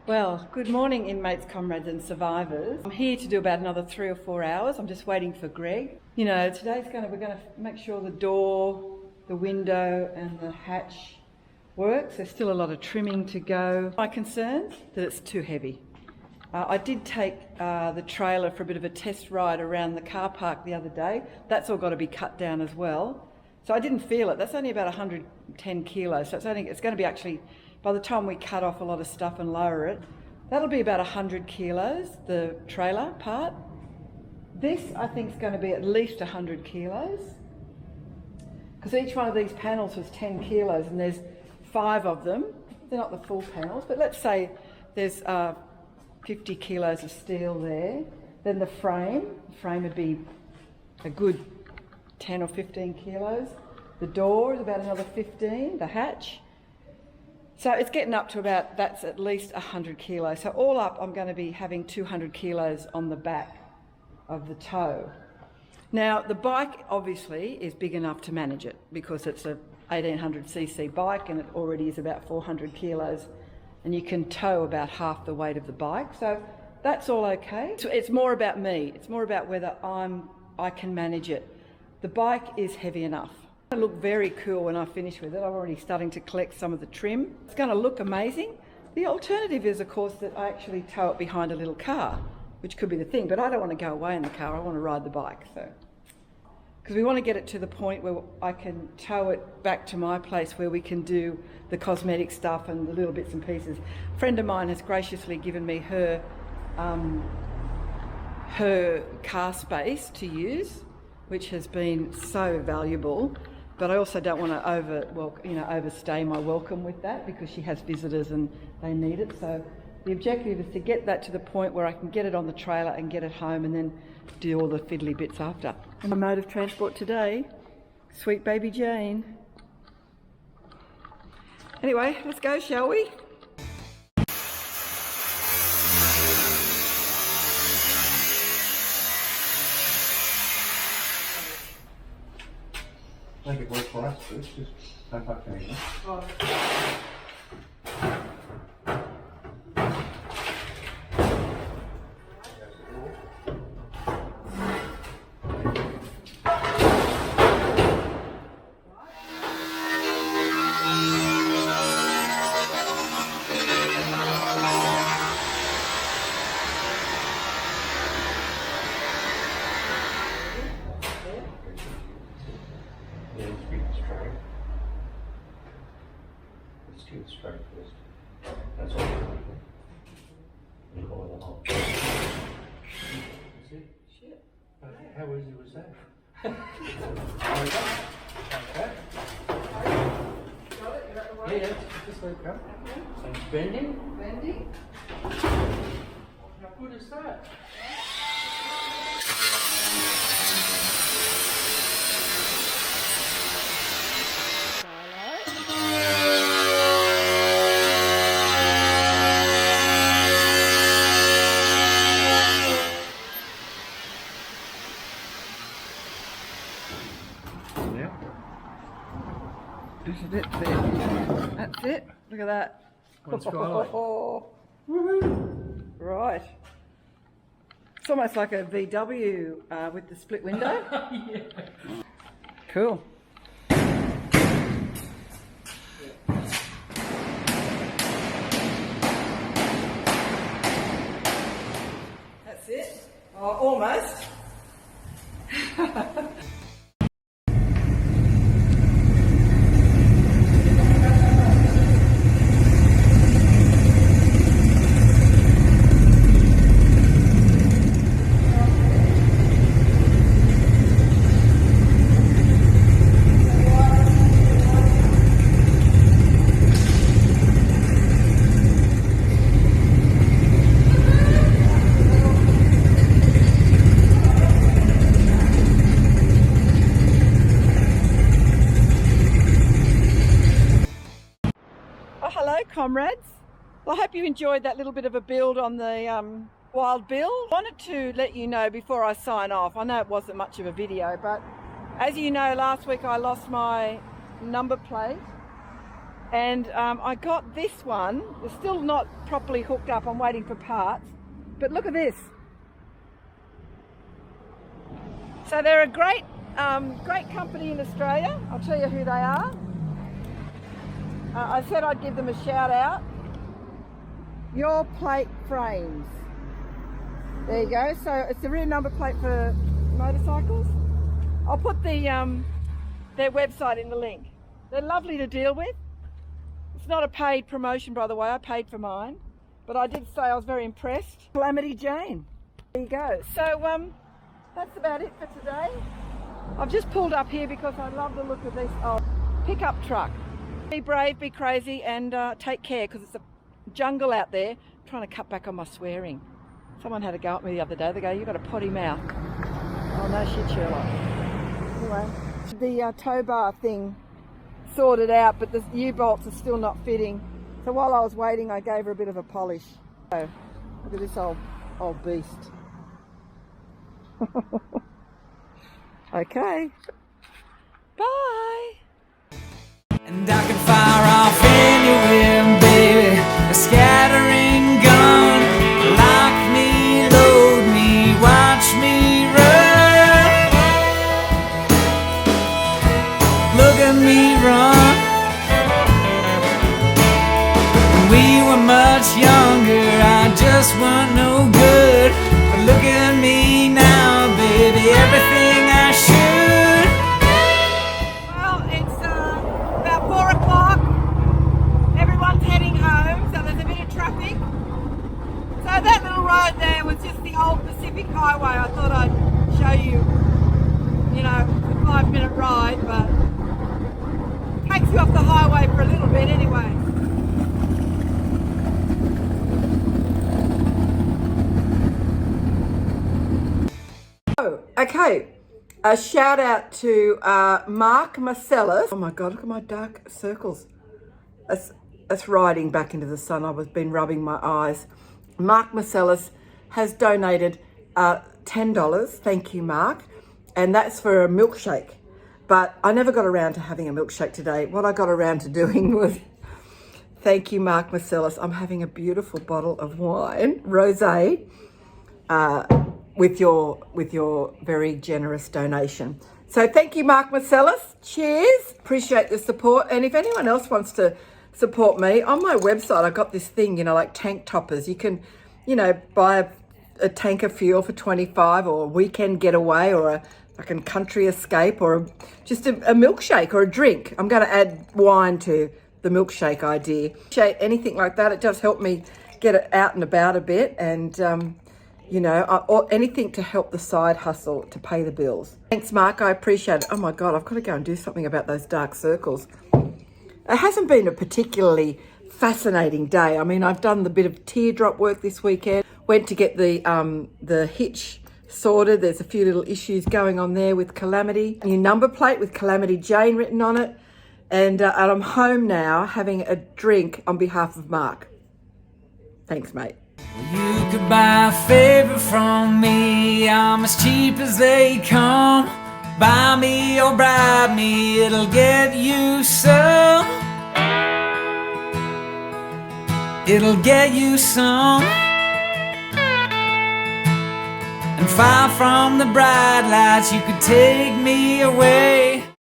Well, good morning inmates, comrades and survivors. I'm here to do about another 3 or 4 hours. I'm just waiting for Greg. You know, we're going to make sure the door, the window and the hatch works. There's still a lot of trimming to go. My concern that it's too heavy. I did take the trailer for a bit of a test ride around the car park the other day. That's all got to be cut down as well. So I didn't feel it. That's only about 110 kilos. So it's going to be actually, by the time we cut off a lot of stuff and lower it, that'll be about 100 kilos, the trailer part. This, I think, is going to be at least 100 kilos. Because each one of these panels was 10 kilos and there's 5 of them. They're not the full panels, but let's say there's 50 kilos of steel there. Then the frame would be a good 10 or 15 kilos. The door is about another 15, the hatch. So it's getting up to about, that's at least 100 kilos. So all up, I'm going to be having 200 kilos on the back of the tow. Now, the bike obviously is big enough to manage it because it's a 1800cc bike and it already is about 400 kilos and you can tow about half the weight of the bike. So that's all okay. So it's more about me. It's more about whether I can manage it. The bike is heavy enough. It'll look very cool when I finish with it. I'm already starting to collect some of the trim. It's going to look amazing. The alternative is, of course, that I actually tow it behind a little car, which could be the thing, but I don't want to go away in the car. I want to ride the bike. So, because we want to get it to the point where I can tow it back to my place where we can do the cosmetic stuff and the little bits and pieces. A friend of mine has graciously given me her car space to use, which has been so valuable. But I also don't want to overstay my welcome with that because she has visitors and they need it. So the objective is to get that to the point where I can get it on the trailer and get it home and then do all the fiddly bits after. And my mode of transport today, sweet baby Jane. Anyway, let's go, shall we? Make it work for us, please. Just don't touch anything. Oh. Straight first. That's all. You call it a hole. See? Shit. How easy was that? Okay. Got it? You're at the way? Yeah, just let it go. So it's bending. Bending. How good is that? That's it. Look at that. One skylight. Woohoo! Right. It's almost like a VW with the split window. Yeah. Cool. That's it. Oh, almost. Hello comrades. Well, I hope you enjoyed that little bit of a build on the Wild Bill. I wanted to let you know before I sign off, I know it wasn't much of a video, but as you know, last week I lost my number plate And I got this one. It's still not properly hooked up. I'm waiting for parts. But look at this. So they're a great company in Australia. I'll tell you who they are. I said I'd give them a shout out. Your Plate Frames. There you go. So it's the rear number plate for motorcycles. I'll put their website in the link. They're lovely to deal with. It's not a paid promotion, by the way. I paid for mine, but I did say I was very impressed. Calamity Jane. There you go. So that's about it for today. I've just pulled up here because I love the look of this pickup truck. Be brave, be crazy, and take care, because it's a jungle out there. I'm trying to cut back on my swearing. Someone had a go at me the other day. They go, "You've got a potty mouth." Oh no shit, Sherlock. Anyway, the tow bar thing sorted out, but the U-bolts are still not fitting. So while I was waiting, I gave her a bit of a polish. So look at this old beast. Okay. Bye. And I can fire off anywhere, baby. A scattering gun. Lock me, load me, watch me run. Look at me run. When we were much younger, I just weren't no good. But look at me now, baby, everything I should. Well, it's about 4 o'clock. Everyone's heading home, so there's a bit of traffic. So that little road there was just the old Pacific Highway. I thought I'd show you, you know, a 5-minute ride, but takes you off the highway for a little bit anyway. Oh, okay. A shout out to Mark Marcellus. Oh my God, look at my dark circles. That's riding back into the sun. I've been rubbing my eyes. Mark Marcellus has donated $10. Thank you, Mark. And that's for a milkshake. But I never got around to having a milkshake today. What I got around to doing was, thank you, Mark Marcellus. I'm having a beautiful bottle of wine, rosé, with your very generous donation. So thank you, Mark Marcellus. Cheers. Appreciate the support. And if anyone else wants to support me, on my website, I got this thing, you know, like tank toppers. You can, you know, buy a tank of fuel for $25, or a weekend getaway, or a fucking country escape, or just a milkshake or a drink. I'm going to add wine to the milkshake idea. Anything like that, it does help me get it out and about a bit, and you know, or anything to help the side hustle to pay the bills. Thanks, Mark. I appreciate it. Oh my God, I've got to go and do something about those dark circles. It hasn't been a particularly fascinating day. I mean, I've done the bit of teardrop work this weekend. Went to get the hitch sorted. There's a few little issues going on there with Calamity. New number plate with Calamity Jane written on it. And I'm home now having a drink on behalf of Mark. Thanks, mate. You could buy a favor from me. I'm as cheap as they come. Buy me or bribe me, it'll get you some. It'll get you some. And far from the bright lights, you could take me away.